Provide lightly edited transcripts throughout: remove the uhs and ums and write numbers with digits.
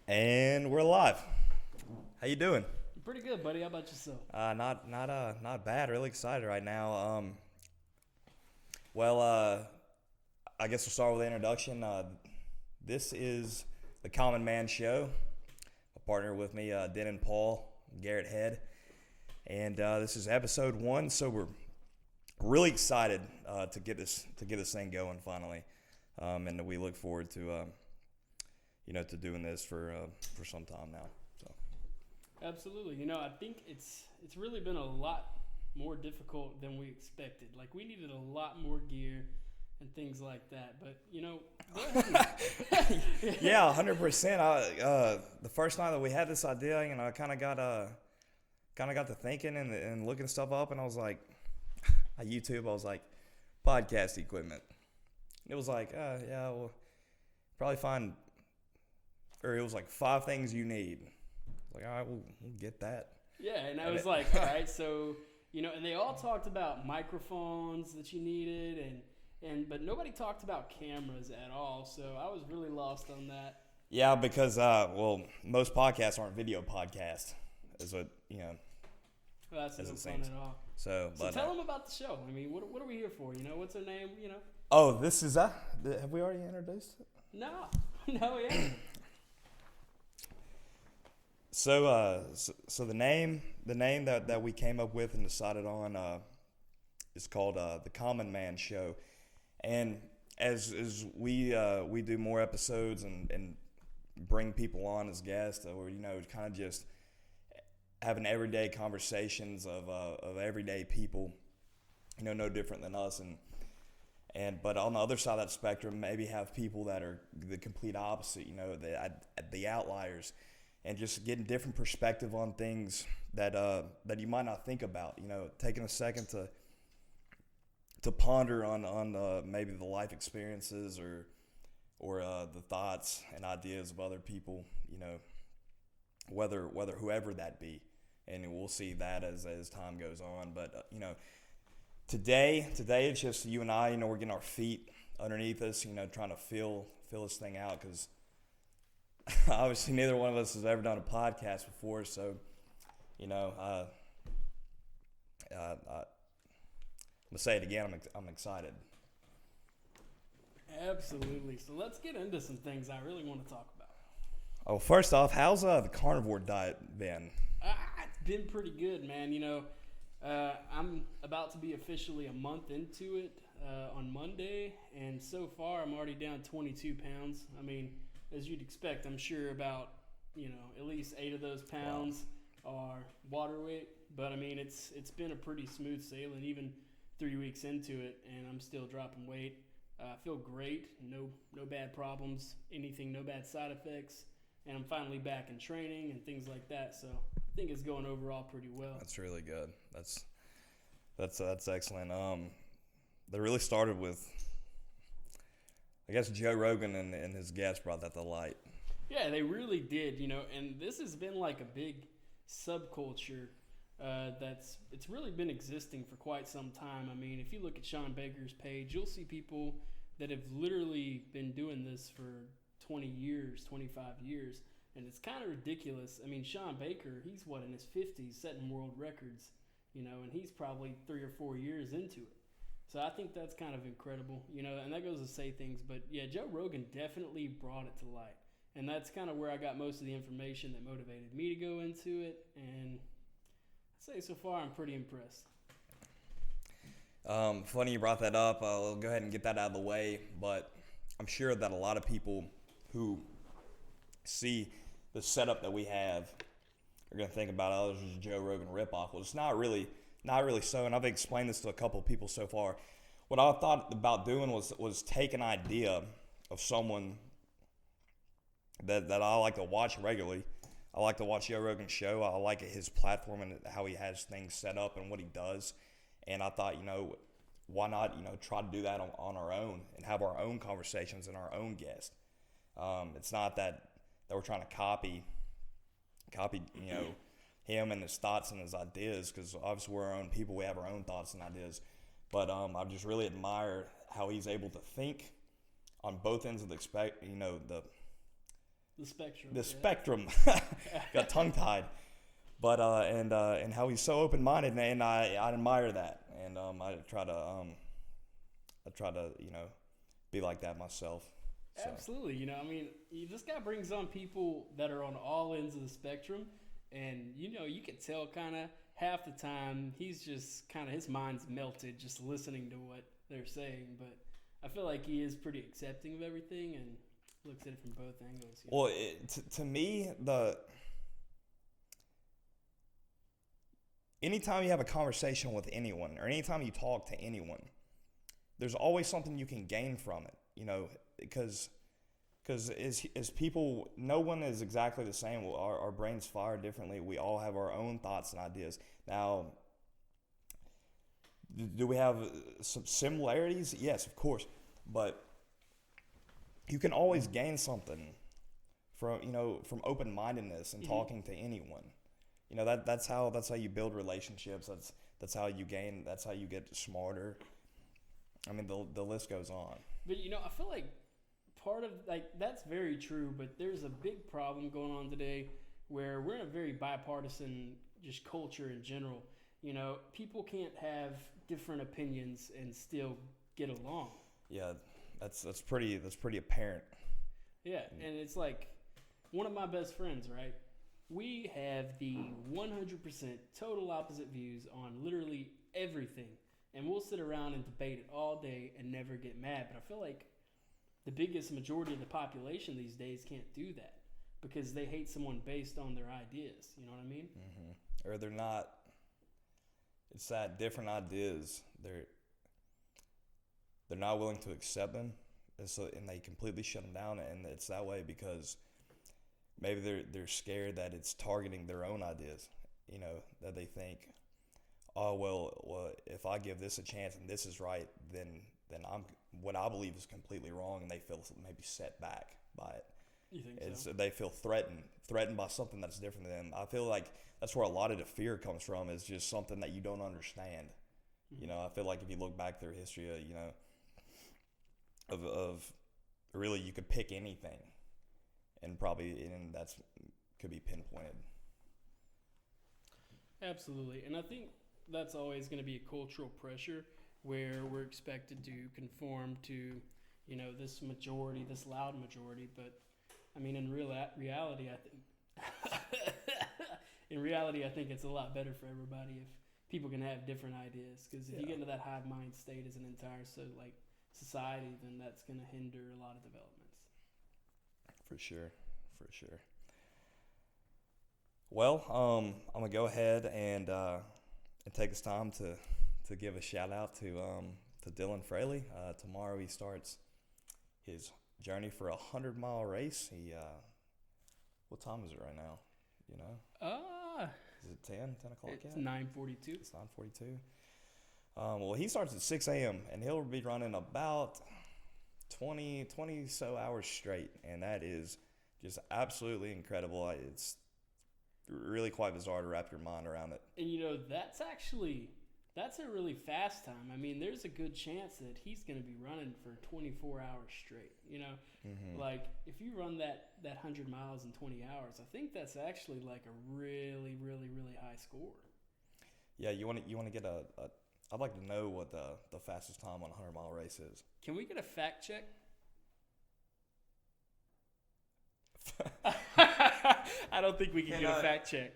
And we're live. How you doing? Pretty good, buddy. How about yourself? Not bad. Really excited right now. Well, I guess we'll start with the introduction. This is the Common Man Show. A partner with me, Dennon Paul, Garrett Head, and this is episode 1. So we're really excited to get this thing going finally, and we look forward to to doing this for some time now. So. Absolutely. I think it's really been a lot more difficult than we expected. Like, we needed a lot more gear and things like that. But, go ahead. Yeah, 100%. The first time that we had this idea, I kind of got to thinking and looking stuff up, and I was like, on YouTube, I was like, podcast equipment. It was like, yeah, well, probably find, or it was like 5 things you need. Like, all right, we'll get that. Yeah, and I was like, all right, so, and they all talked about microphones that you needed, but nobody talked about cameras at all, so I was really lost on that. Yeah, because, most podcasts aren't video podcasts, is what, Well, that's no fun at all. So tell them about the show. I mean, what are we here for? What's our name, Oh, this is, have we already introduced it? No, yeah. So the name that we came up with and decided on is called the Common Man Show, and as we do more episodes and bring people on as guests, or kind of just having everyday conversations of everyday people, no different than us, but on the other side of that spectrum, maybe have people that are the complete opposite, the outliers. And just getting different perspective on things that you might not think about. Taking a second to ponder on maybe the life experiences or the thoughts and ideas of other people. Whether whoever that be, and we'll see that as time goes on. But today it's just you and I. We're getting our feet underneath us. Trying to fill this thing out because. Obviously, neither one of us has ever done a podcast before, so I'm gonna say it again. I'm excited. Absolutely. So let's get into some things I really want to talk about. Oh, first off, how's the carnivore diet been? It's been pretty good, man. I'm about to be officially a month into it on Monday, and so far I'm already down 22 pounds. I mean, as you'd expect, I'm sure about, at least 8 of those pounds are water weight. But, I mean, it's been a pretty smooth sailing, even 3 weeks into it, and I'm still dropping weight. I feel great, no bad problems, no bad side effects, and I'm finally back in training and things like that. So I think it's going overall pretty well. That's really good. That's excellent. They really started with, I guess, Joe Rogan and his guests brought that to light. Yeah, they really did, and this has been like a big subculture it's really been existing for quite some time. I mean, if you look at Sean Baker's page, you'll see people that have literally been doing this for 20 years, 25 years, and it's kind of ridiculous. I mean, Sean Baker, he's in his 50s setting world records, and he's probably 3 or 4 years into it. So I think that's kind of incredible, and that goes to say things. But, yeah, Joe Rogan definitely brought it to light. And that's kind of where I got most of the information that motivated me to go into it. And I'd say so far I'm pretty impressed. Funny you brought that up. I'll go ahead and get that out of the way. But I'm sure that a lot of people who see the setup that we have are going to think about, oh, this is a Joe Rogan ripoff. Well, it's not really so, and I've explained this to a couple of people so far. What I thought about doing was take an idea of someone that I like to watch regularly. I like to watch Joe Rogan's show. I like his platform and how he has things set up and what he does. And I thought, why not, try to do that on our own and have our own conversations and our own guests. It's not that we're trying to copy, him and his thoughts and his ideas, because obviously we're our own people. We have our own thoughts and ideas. But I just really admire how he's able to think on both ends of the The spectrum. The yeah. spectrum. Got tongue tied. But and how he's so open minded, and I admire that, and I try to be like that myself. So. Absolutely. I mean, this guy brings on people that are on all ends of the spectrum, and you can tell kind of half the time he's just kind of his mind's melted just listening to what they're saying. But I feel like he is pretty accepting of everything and looks at it from both angles. Well, to me, anytime you have a conversation with anyone or anytime you talk to anyone, there's always something you can gain from it, because as people, no one is exactly the same. Our brains fire differently. We all have our own thoughts and ideas. Now, do we have some similarities? Yes, of course. But you can always gain something from open-mindedness and talking to anyone. That's how you build relationships. That's how you gain. That's how you get smarter. I mean, the list goes on. But I feel like part of that's very true. But there's a big problem going on today where we're in a very bipartisan just culture in general. People can't have different opinions and still get along. Yeah, that's pretty apparent. Yeah, and it's like one of my best friends, right? We have the 100% total opposite views on literally everything. And we'll sit around and debate it all day and never get mad. But I feel like the biggest majority of the population these days can't do that because they hate someone based on their ideas. You know what I mean? Mm-hmm. Or they're not. It's that different ideas. They're not willing to accept them, and they completely shut them down. And it's that way because maybe they're scared that it's targeting their own ideas. That they think, oh well, if I give this a chance and this is right, then what I believe is completely wrong, and they feel maybe set back by it. You think so? They feel threatened by something that's different than them. I feel like that's where a lot of the fear comes from, is just something that you don't understand. Mm-hmm. I feel like if you look back through history, of really you could pick anything, and that's could be pinpointed. Absolutely, and I think that's always going to be a cultural pressure where we're expected to conform to, this majority, this loud majority. But I mean, in reality, I think it's a lot better for everybody if people can have different ideas. Because if you get into that hive mind state as an entire society, then that's going to hinder a lot of developments. For sure. Well, I'm gonna go ahead and take this time to give a shout out to Dylan Fraley. Tomorrow he starts his journey for 100-mile race. What time is it right now? Is it 10 o'clock yet? It's 9:42. It's 9:42. Well, he starts at 6 a.m. and he'll be running about 20 so hours straight, and that is just absolutely incredible. It's really quite bizarre to wrap your mind around it. And that's a really fast time. I mean, there's a good chance that he's going to be running for 24 hours straight. Mm-hmm. Like if you run that 100 miles in 20 hours, I think that's actually like a really, really, really high score. Yeah, you want to get I'd like to know what the fastest time on a 100-mile race is. Can we get a fact check? I don't think we can get a fact check.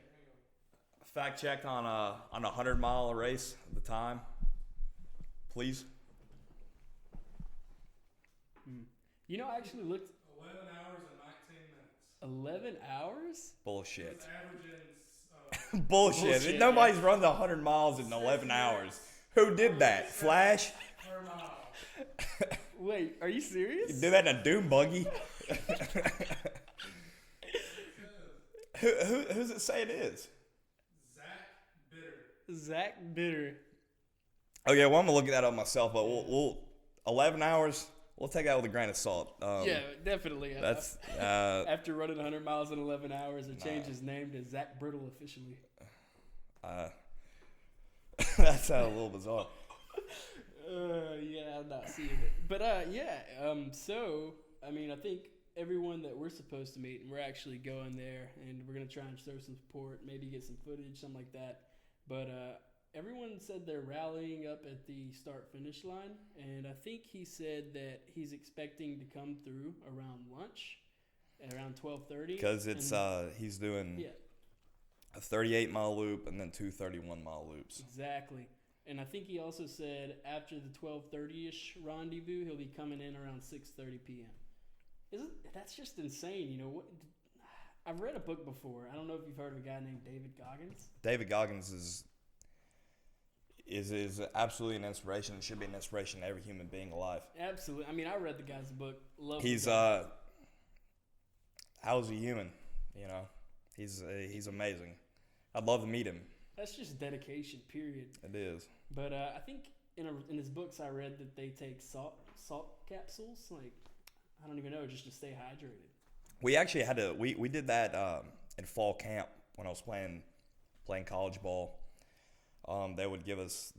Fact check on a 100-mile race, the time, please. I actually looked. 11 hours and 19 minutes. 11 hours? Bullshit. It's averaging. Bullshit. Nobody's run the 100 miles in 11 hours. Who did that? Flash? Per mile. Wait, are you serious? You do that in a dune buggy? Who's it say it is? Zach Bitter. Okay, well, I'm going to look that up myself, but we'll 11 hours, we'll take that with a grain of salt. Yeah, definitely. That's after running 100 miles in 11 hours, it changed his name to Zach Brittle officially. That sounds a little bizarre. Yeah, I'm not seeing it. But, so, I mean, I think everyone that we're supposed to meet, and we're actually going there, and we're gonna try and show some support, maybe get some footage, something like that. But everyone said they're rallying up at the start-finish line, and I think he said that he's expecting to come through around lunch, at around 12:30. Because it's he's doing a 38-mile loop and then two 31-mile loops. Exactly. And I think he also said after the 12:30-ish rendezvous, he'll be coming in around 6:30 p.m. That's just insane, you know? What? I've read a book before. I don't know if you've heard of a guy named David Goggins. David Goggins is absolutely an inspiration. It should be an inspiration to every human being alive. Absolutely. I mean, I read the guy's book. Love He's the guy. How's he human? You know, he's amazing. I'd love to meet him. That's just dedication, period. It is. But I think in his books I read that they take salt capsules, like, I don't even know, just to stay hydrated. We actually had to. We did that in fall camp when I was playing college ball. They would give us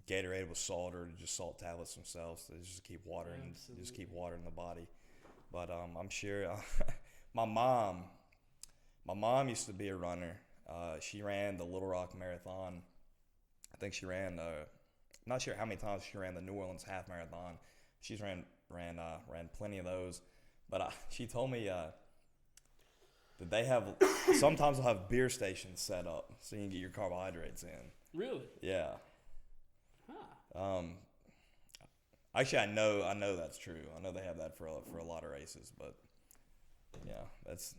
Gatorade with salt or just salt tablets themselves to just keep watering, the body. But I'm sure my mom used to be a runner. She ran the Little Rock Marathon. I think she ran. Not sure how many times she ran the New Orleans Half Marathon. She's ran plenty of those. But she told me that they have sometimes they'll have beer stations set up so you can get your carbohydrates in. Really? Yeah. Huh. Actually, I know that's true. I know they have that for a lot of races, but yeah, that's.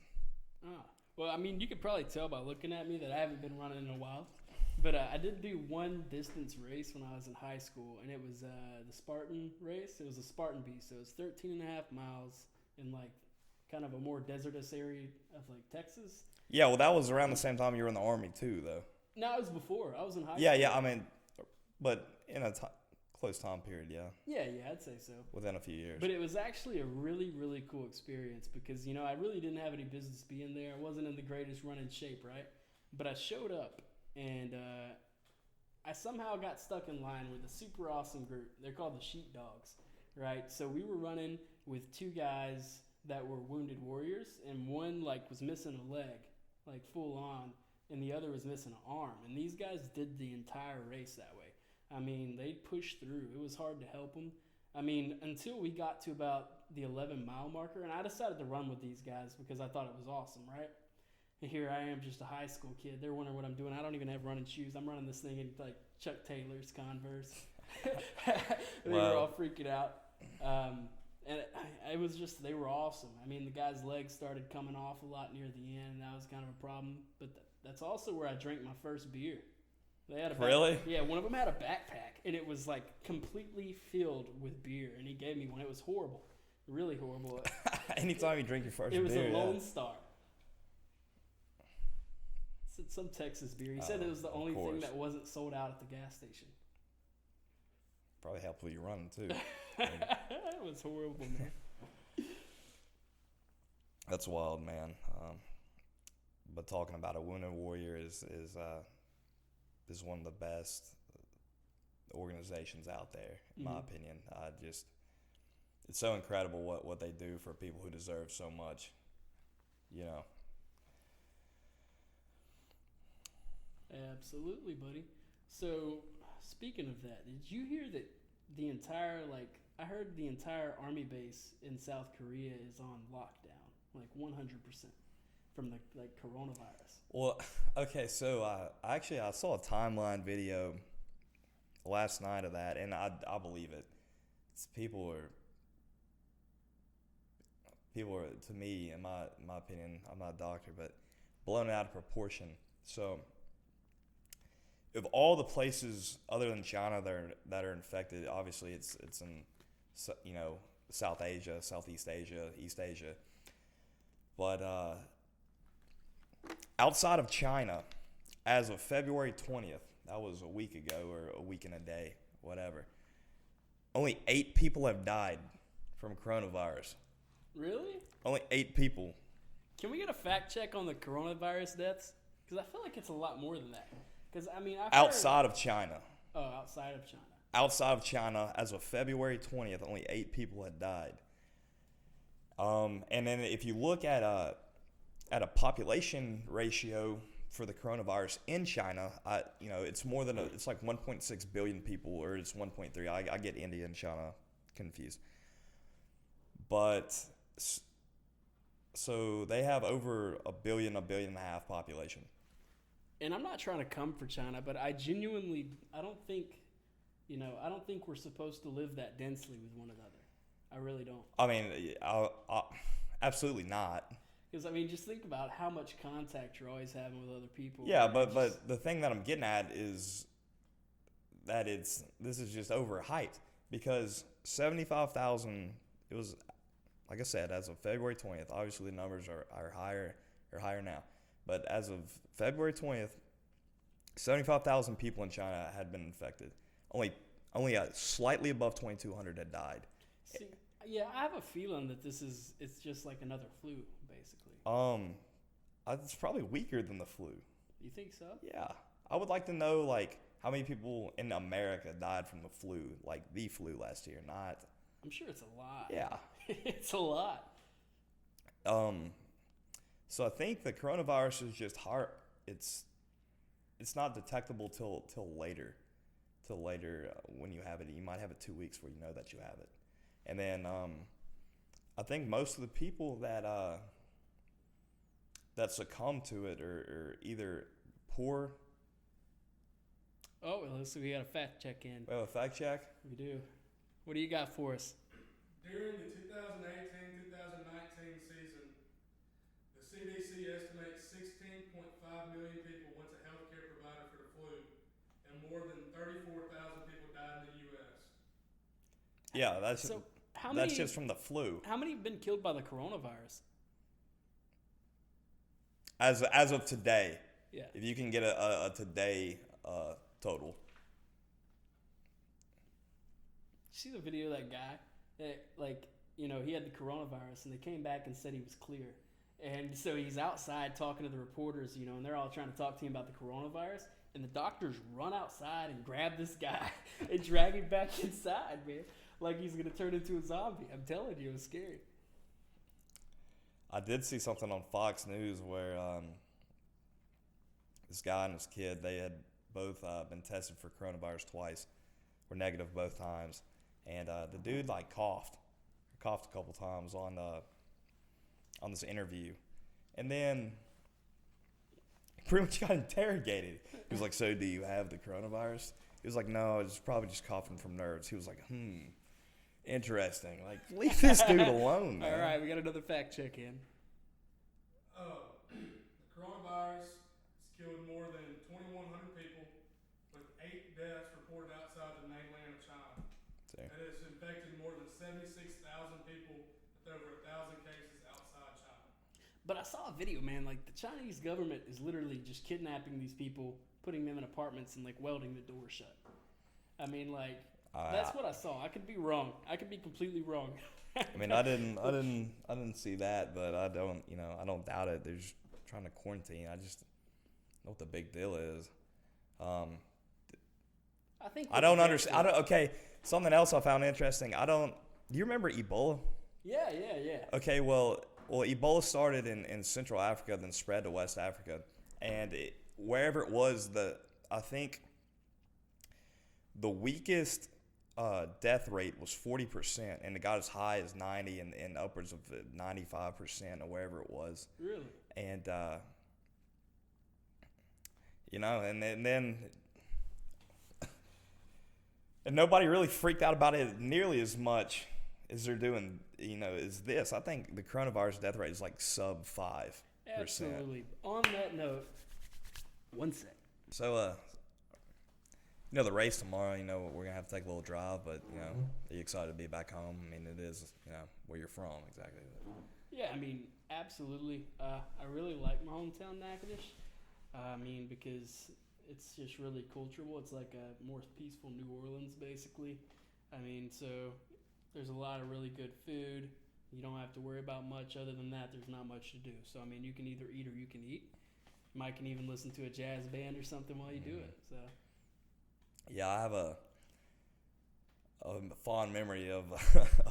Well, I mean, you could probably tell by looking at me that I haven't been running in a while. But I did do one distance race when I was in high school, and it was the Spartan race. It was a Spartan Beast, so it was 13 and a half miles in, like, kind of a more desertous area of, like, Texas. Yeah, well, that was around the same time you were in the Army, too, though. No, it was before. I was in high school. Yeah, I mean, but in a close time period, yeah. Yeah, I'd say so. Within a few years. But it was actually a really, really cool experience because, you know, I really didn't have any business being there. I wasn't in the greatest running shape, right? But I showed up, and I somehow got stuck in line with a super awesome group. They're called the Sheepdogs, right? So we were running with two guys that were wounded warriors, and one, like, was missing a leg, like, full on, and the other was missing an arm. And these guys did the entire race that way. I mean, they pushed through. It was hard to help them. I mean, until we got to about the 11-mile marker, and I decided to run with these guys because I thought it was awesome, right? And here I am, just a high school kid. They're wondering what I'm doing. I don't even have running shoes. I'm running this thing in, like, Chuck Taylor's Converse. They were all freaking out. And it was just, they were awesome. I mean, the guy's legs started coming off a lot near the end, and that was kind of a problem. But that's also where I drank my first beer. They had Really? Yeah, one of them had a backpack, and it was, like, completely filled with beer, and he gave me one. It was horrible. Really horrible. Anytime you drink your first beer. It was a Lone Star. It's some Texas beer. He said it was the only thing that wasn't sold out at the gas station. Probably helped with your running, too. It was horrible, man. That's wild, man. But talking about a wounded warrior is one of the best organizations out there, in my opinion. It's so incredible what they do for people who deserve so much, you know. Absolutely, buddy. So, speaking of that, did you hear that the entire, like, I heard the entire army base in South Korea is on lockdown, like 100% from the, like, coronavirus? Well, okay, so I saw a timeline video last night of that, and I believe it. People are, to me, in my opinion, I'm not a doctor, but blown out of proportion. So, of all the places other than China that are infected, obviously it's in, you know, South Asia, Southeast Asia, East Asia. But outside of China, as of February 20th, that was a week ago or a week and a day, whatever, only 8 people have died from coronavirus. Really? Only 8 people. Can we get a fact check on the coronavirus deaths? Because I feel like it's a lot more than that. Because, I mean, outside of China. Oh, outside of China. Outside of China, as of February 20th, only 8 people had died. And then if you look at a population ratio for the coronavirus in China, it's more than it's like 1.6 billion people, or it's 1.3. I get India and China confused. But so they have over a billion and a half population. And I'm not trying to come for China, but I don't think we're supposed to live that densely with one another. I really don't. I mean, absolutely not. Because, I mean, just think about how much contact you're always having with other people. Yeah, but the thing that I'm getting at is that this is just overhyped, because 75,000, it was, like I said, as of February 20th, obviously the numbers are higher now. But as of February 20th, 75,000 people in China had been infected. Only slightly above 2,200 had died. See, yeah, I have a feeling that it's just like another flu, basically. It's probably weaker than the flu. You think so? Yeah. I would like to know, like, how many people in America died from the flu, like the flu last year, not... I'm sure it's a lot. Yeah. It's a lot. So I think the coronavirus is just hard. It's not detectable till later. Till later when you have it. You might have it 2 weeks before you know that you have it. And then I think most of the people that succumb to it are either poor. Oh, well, so we got a fact check in. We have a fact check? We do. What do you got for us? During the 2018-2019 season, the CDC estimates 16.5 million people went to healthcare provider for the flu, and more than 34,000 people died in the U.S. Yeah, that's just from the flu. How many have been killed by the coronavirus? As of today. Yeah. If you can get a today total. See the video of that guy that, like, he had the coronavirus, and they came back and said he was clear. And so he's outside talking to the reporters, and they're all trying to talk to him about the coronavirus. And the doctors run outside and grab this guy and drag him back inside, man. Like he's going to turn into a zombie. I'm telling you, it was scary. I did see something on Fox News where this guy and his kid, they had both been tested for coronavirus twice, were negative both times. And the dude, like, coughed a couple times on this interview. And then pretty much got interrogated. He was like, so do you have the coronavirus? He was like, no, it's probably just coughing from nerves. He was like, interesting. Like, leave this dude alone, man. All right, we got another fact check in. The coronavirus has killed more than 2,100 people, with 8 deaths reported outside the mainland of China. See. It has infected more than 76,000 people, with over 1,000 cases outside China. But I saw a video, man. Like, the Chinese government is literally just kidnapping these people, putting them in apartments, and, like, welding the door shut. I mean, like, that's what I saw. I could be wrong. I could be completely wrong. I mean, I didn't see that, but I don't doubt it. They're just trying to quarantine. I just know what the big deal is. I don't understand. Okay, something else I found interesting. Do you remember Ebola? Yeah. Okay, well, Ebola started in Central Africa, then spread to West Africa, and wherever it was, I think the weakest death rate was 40%, and it got as high as 90 and upwards of 95% or wherever it was. Really? And and then and nobody really freaked out about it nearly as much as they're doing. Is this? I think the coronavirus death rate is like sub 5%. Absolutely. On that note, one sec. So the race tomorrow, we're going to have to take a little drive, but, are you excited to be back home? I mean, it is, where you're from, exactly. Yeah, I mean, absolutely. I really like my hometown, Natchitoches. Because it's just really cultural. It's like a more peaceful New Orleans, basically. I mean, so there's a lot of really good food. You don't have to worry about much. Other than that, there's not much to do. So, I mean, you can either eat or you can eat. You might can even listen to a jazz band or something while you do it. So. Yeah, I have a fond memory of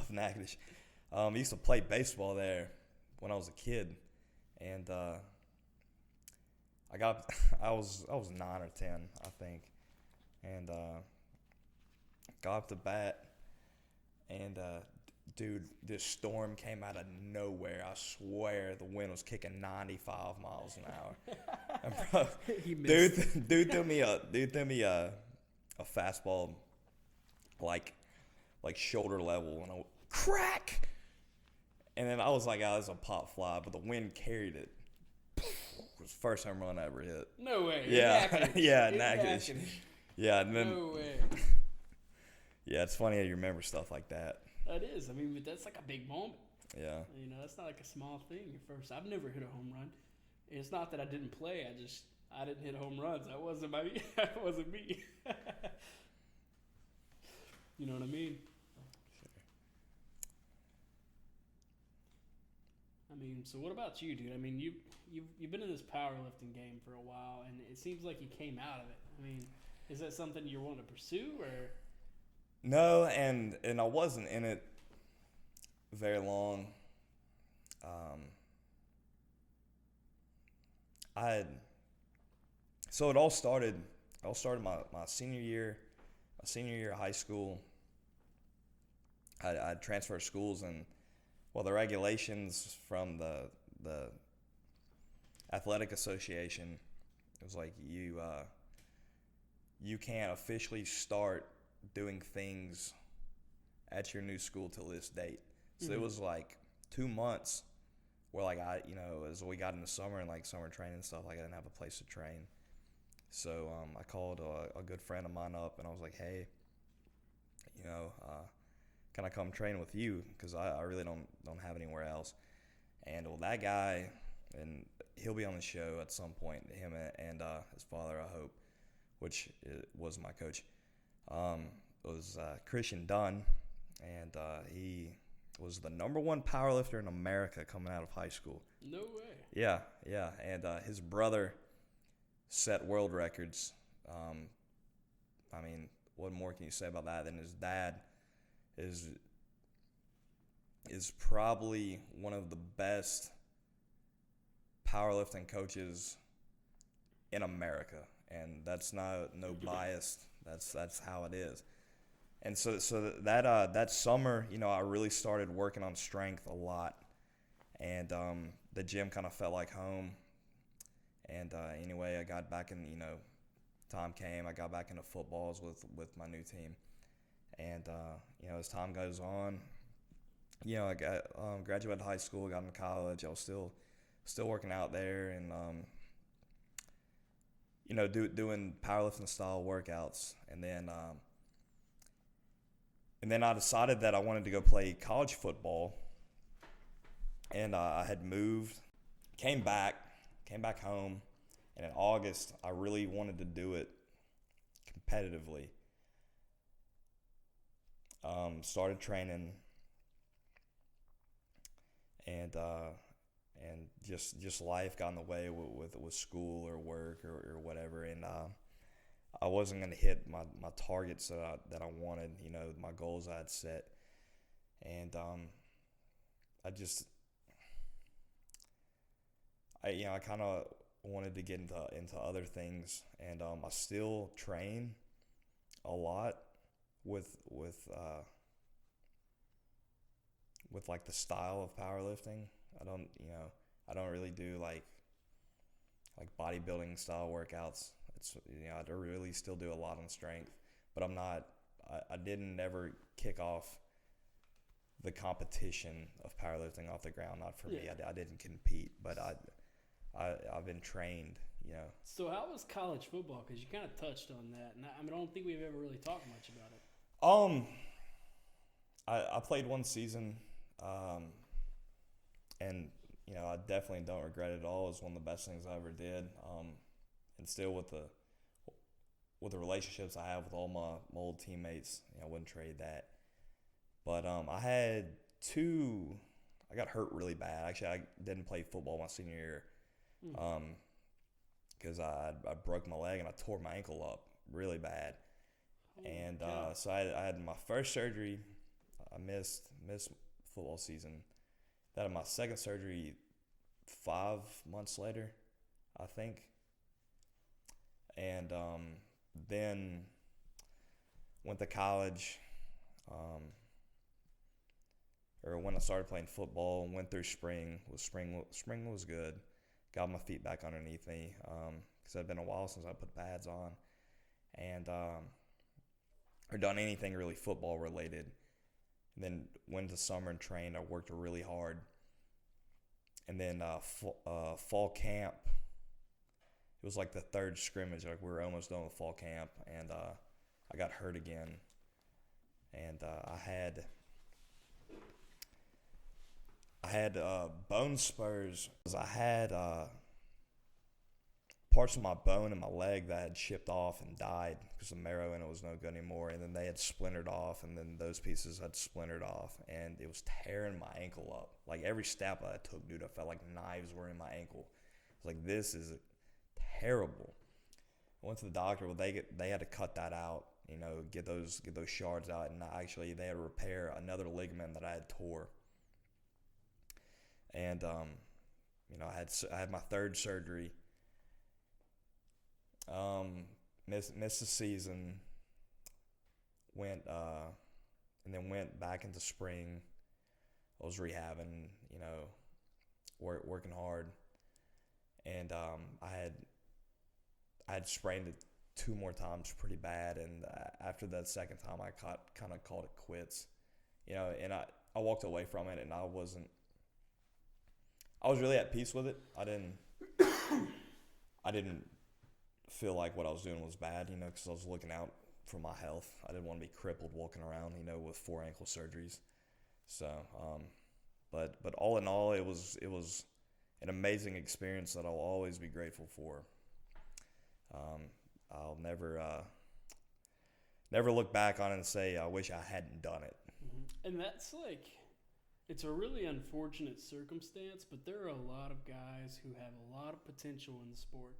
Natchitoches. I used to play baseball there when I was a kid, and I was 9 or 10, I think, and got up to bat, and dude, this storm came out of nowhere. I swear the wind was kicking 95 miles an hour. And bro, He missed. dude threw me a fastball like shoulder level, and I went, crack. And then I was like, "Oh, this is a pop fly," but the wind carried it. It was the first home run I ever hit. No way. Yeah, Inaccurate. yeah, inaccurate. Inaccurate. Yeah, and then No way. yeah, it's funny how you remember stuff like that. That is. I mean, but that's like a big moment. Yeah, You know, that's not like a small thing at first. I've never hit a home run. It's not that I didn't play. I didn't hit home runs. That wasn't that wasn't me. You know what I mean? I mean, so what about you, dude? I mean, you've been in this powerlifting game for a while, and it seems like you came out of it. I mean, is that something you're wanting to pursue, or? no, and I wasn't in it very long. So it all started. My senior year of high school. I transferred schools, and well, the regulations from the athletic association, it was like you can't officially start doing things at your new school till this date. So it was like 2 months where like as we got into summer and like summer training and stuff, like I didn't have a place to train. So I called a good friend of mine up, and I was like, hey, can I come train with you? Because I really don't have anywhere else. And well, that guy, and he'll be on the show at some point, him and his father, I hope, which was my coach, was Christian Dunn, and he was the #1 powerlifter in America coming out of high school. No way. Yeah, and his brother set world records. I mean, what more can you say about that? Than his dad is probably one of the best powerlifting coaches in America, and that's no bias. That's how it is. And so that summer, I really started working on strength a lot, and the gym kind of felt like home. And anyway, I got back in. Time came. I got back into footballs with my new team, and as time goes on, I got graduated high school, got into college. I was still working out there, and doing powerlifting style workouts, and then I decided that I wanted to go play college football, and I had moved, came back home, and in August I really wanted to do it competitively. Started training, and just life got in the way with school or work or whatever, and I wasn't going to hit my targets that I wanted, my goals I had set, and I kind of wanted to get into other things, and I still train a lot with like the style of powerlifting. I don't really do like bodybuilding style workouts. It's I really still do a lot on strength, but I didn't ever kick off the competition of powerlifting off the ground. Not for me. I didn't compete, but I've been trained. So how was college football? Because you kind of touched on that, and I don't think we've ever really talked much about it. I played one season, and I definitely don't regret it at all. It was one of the best things I ever did. And still with the relationships I have with all my old teammates, I wouldn't trade that. But I got hurt really bad. Actually, I didn't play football my senior year. Because I broke my leg and I tore my ankle up really bad. So I had my first surgery. I missed football season. That had my second surgery 5 months later, I think. And then went to college, or when I started playing football, went through spring. Spring was good. Got my feet back underneath me because it had been a while since I put pads on, and or done anything really football related. And then went to summer and trained. I worked really hard. And then fall camp, it was like the third scrimmage. Like we were almost done with fall camp, and I got hurt again. And I had bone spurs. I had parts of my bone in my leg that had chipped off and died because the marrow in it was no good anymore. And then they had splintered off, and then those pieces had splintered off, and it was tearing my ankle up. Like every step I took, dude, I felt like knives were in my ankle. I was like, this is terrible. I went to the doctor. Well, they had to cut that out, get those shards out, and actually they had to repair another ligament that I had tore. And I had my third surgery. Missed the season. Went back into spring. I was rehabbing, working hard, and I had sprained it 2 more times pretty bad, and after that second time, I kind of called it quits, and I walked away from it, and I was really at peace with it. I didn't feel like what I was doing was bad, because I was looking out for my health. I didn't want to be crippled walking around, with 4 ankle surgeries. So, but all in all, it was an amazing experience that I'll always be grateful for. I'll never look back on it and say I wish I hadn't done it. Mm-hmm. And that's it's a really unfortunate circumstance, but there are a lot of guys who have a lot of potential in the sport,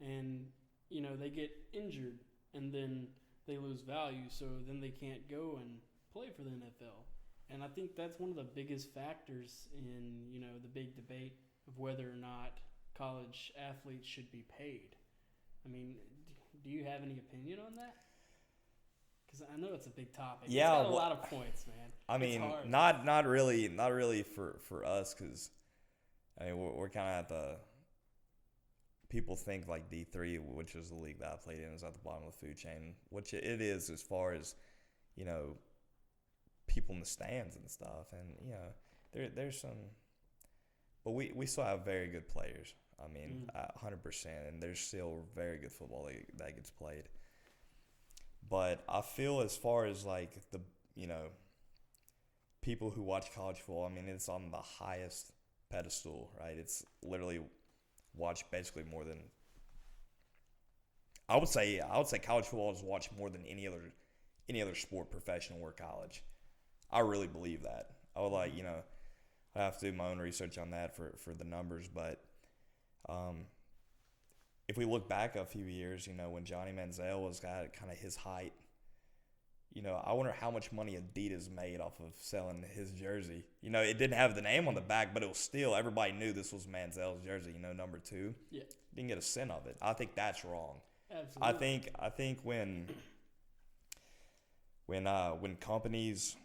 and they get injured and then they lose value, so then they can't go and play for the NFL. And I think that's one of the biggest factors in the big debate of whether or not college athletes should be paid. I mean, do you have any opinion on that? Because I know it's a big topic. Yeah, it's got a lot of points, man. I mean, not really for us, because we're kind of at the. People think like D3, which is the league that I played in, is at the bottom of the food chain, which it is as far as people in the stands and stuff, and there's some, but we still have very good players. I mean, 100%, and there's still very good football that gets played. But I feel as far as like the people who watch college football, I mean, it's on the highest pedestal, right? It's literally watched basically more than I would say college football is watched more than any other sport, professional or college. I really believe that. I would I have to do my own research on that for the numbers, but if we look back a few years, when Johnny Manziel was at kind of his height, I wonder how much money Adidas made off of selling his jersey. It didn't have the name on the back, but it was still, everybody knew this was Manziel's jersey, number 2. Yeah. Didn't get a cent of it. I think that's wrong. Absolutely. I think when companies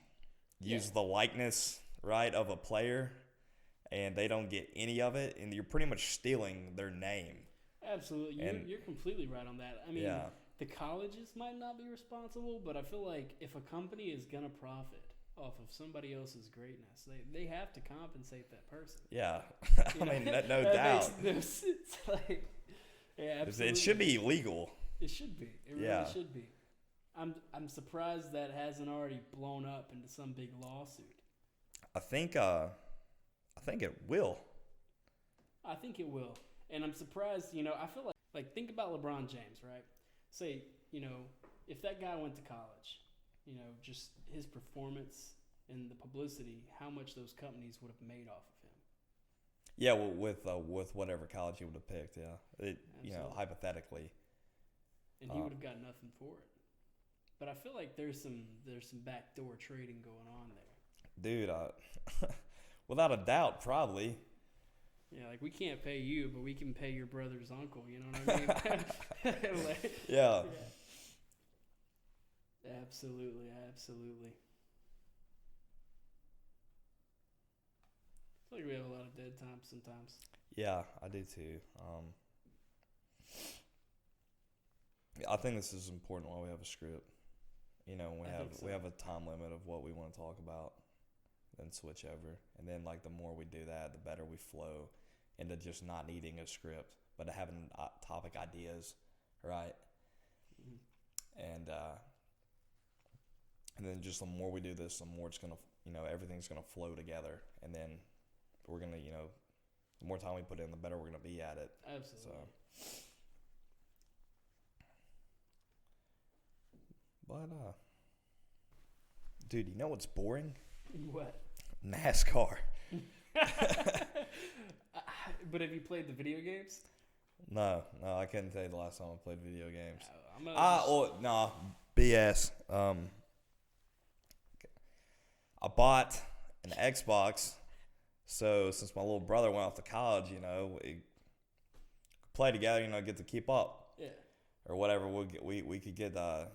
use the likeness, right, of a player and they don't get any of it, and you're pretty much stealing their name. Absolutely. You're completely right on that. I mean, the colleges might not be responsible, but I feel like if a company is going to profit off of somebody else's greatness, they have to compensate that person. Yeah. I mean, no doubt. It's like, yeah, absolutely. It should be illegal. It should be. It really should be. I'm surprised that hasn't already blown up into some big lawsuit. I think it will. I think it will. And I'm surprised, I feel like think about LeBron James, right? Say, if that guy went to college, just his performance and the publicity, how much those companies would have made off of him. Yeah, well, with whatever college he would have picked, yeah. Hypothetically. And he would have got nothing for it. But I feel like there's some backdoor trading going on there. Dude, without a doubt, probably. Yeah, like we can't pay you, but we can pay your brother's uncle. You know what I mean? Yeah. Absolutely, absolutely. I feel like we have a lot of dead time sometimes. Yeah, I do too. I think this is important while we have a script. You know, we have a time limit of what we want to talk about, then switch over, and then like the more we do that, the better we flow into just not needing a script, but having topic ideas, right? Mm-hmm. And then just the more we do this, the more it's gonna, everything's gonna flow together, and then we're gonna, the more time we put in, the better we're gonna be at it. Absolutely. So. But, dude, you know what's boring? What? NASCAR. But have you played the video games? No, I couldn't tell you the last time I played video games. BS. I bought an Xbox, so since my little brother went off to college, we play together, get to keep up. Yeah. Or whatever, we could get, to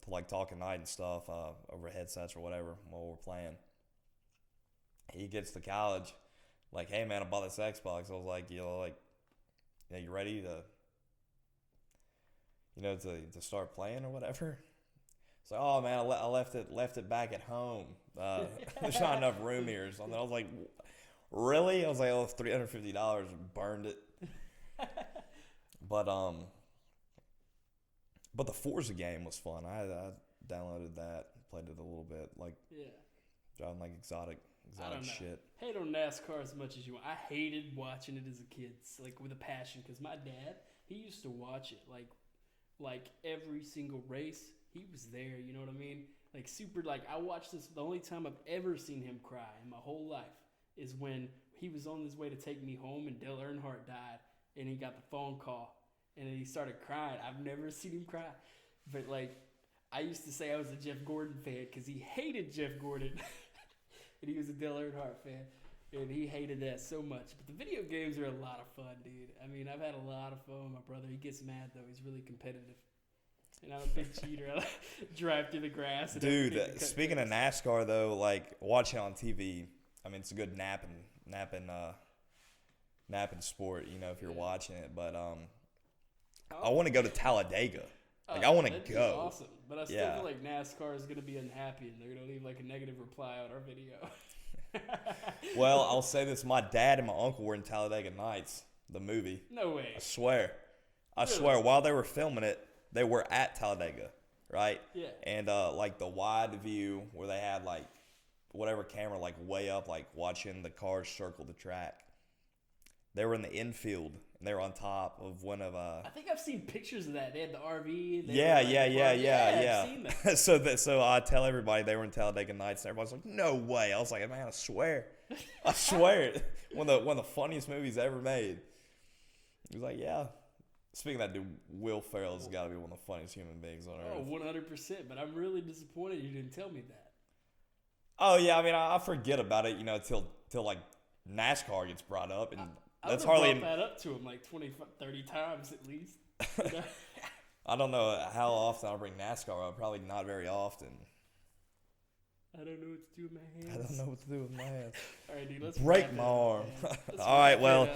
like talk at night and stuff over headsets or whatever while we're playing. He gets to college, like, hey man, I bought this Xbox. I was like, you ready to start playing or whatever? It's like, oh man, I left it back at home. There's not enough room here or something. I was like, really? I was like, oh, it's $350, burned it. But the Forza game was fun. I downloaded that, played it a little bit, driving like exotic shit. Hate on NASCAR as much as you want. I hated watching it as a kid, like with a passion, because my dad, he used to watch it like every single race. He was there, you know what I mean? Like super, like I watched this. The only time I've ever seen him cry in my whole life is when he was on his way to take me home and Dale Earnhardt died, and he got the phone call. And then he started crying. I've never seen him cry. But, like, I used to say I was a Jeff Gordon fan because he hated Jeff Gordon. And he was a Dale Earnhardt fan. And he hated that so much. But the video games are a lot of fun, dude. I mean, I've had a lot of fun with my brother. He gets mad, though. He's really competitive. And I'm a big cheater. I drive through the grass. And dude, speaking of NASCAR, though, like, watching on TV, I mean, it's a good napping sport, if you're watching it. But, I want to go to Talladega. Like, I want to go. Awesome. But I still feel like NASCAR is going to be unhappy and they're going to leave like a negative reply on our video. Well, I'll say this. My dad and my uncle were in Talladega Nights, the movie. No way. I swear. While they were filming it, they were at Talladega, right? Yeah. And, like, the wide view where they had, like, whatever camera, like, way up, like, watching the cars circle the track. They were in the infield, and they were on top of one of I think I've seen pictures of that. They had the RV. Yeah. I've seen that. So I tell everybody they were in Talladega Nights, and everybody's like, "No way!" I was like, "Man, I swear, one of the funniest movies ever made." He was like, "Yeah." Speaking of that dude, Will Ferrell has got to be one of the funniest human beings on earth. Oh, 100%. But I'm really disappointed you didn't tell me that. Oh yeah, I mean, I forget about it, till like NASCAR gets brought up, and that's hardly brought that up to him like 20, 30 times at least. I don't know how often I'll bring NASCAR up. Probably not very often. I don't know what to do with my hands. I don't know what to do with my hands. All right, dude, let's break my arm. All right, well,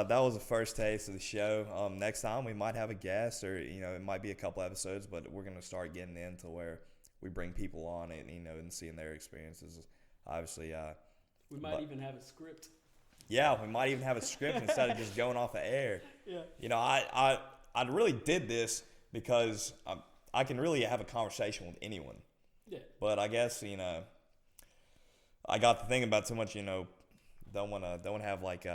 that was the first taste of the show. Next time we might have a guest, or it might be a couple episodes, but we're gonna start getting into where we bring people on and and seeing their experiences. Obviously, we might even have a script. Yeah, we might even have a script instead of just going off the air. Yeah. I really did this because I can really have a conversation with anyone. Yeah. But I guess I got to thinking about too much. Don't want to have like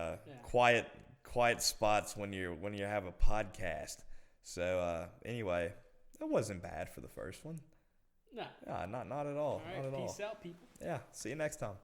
quiet spots when you have a podcast. So anyway, that wasn't bad for the first one. Nah. Not at all. All right. Not at all. Peace out, people. Yeah. See you next time.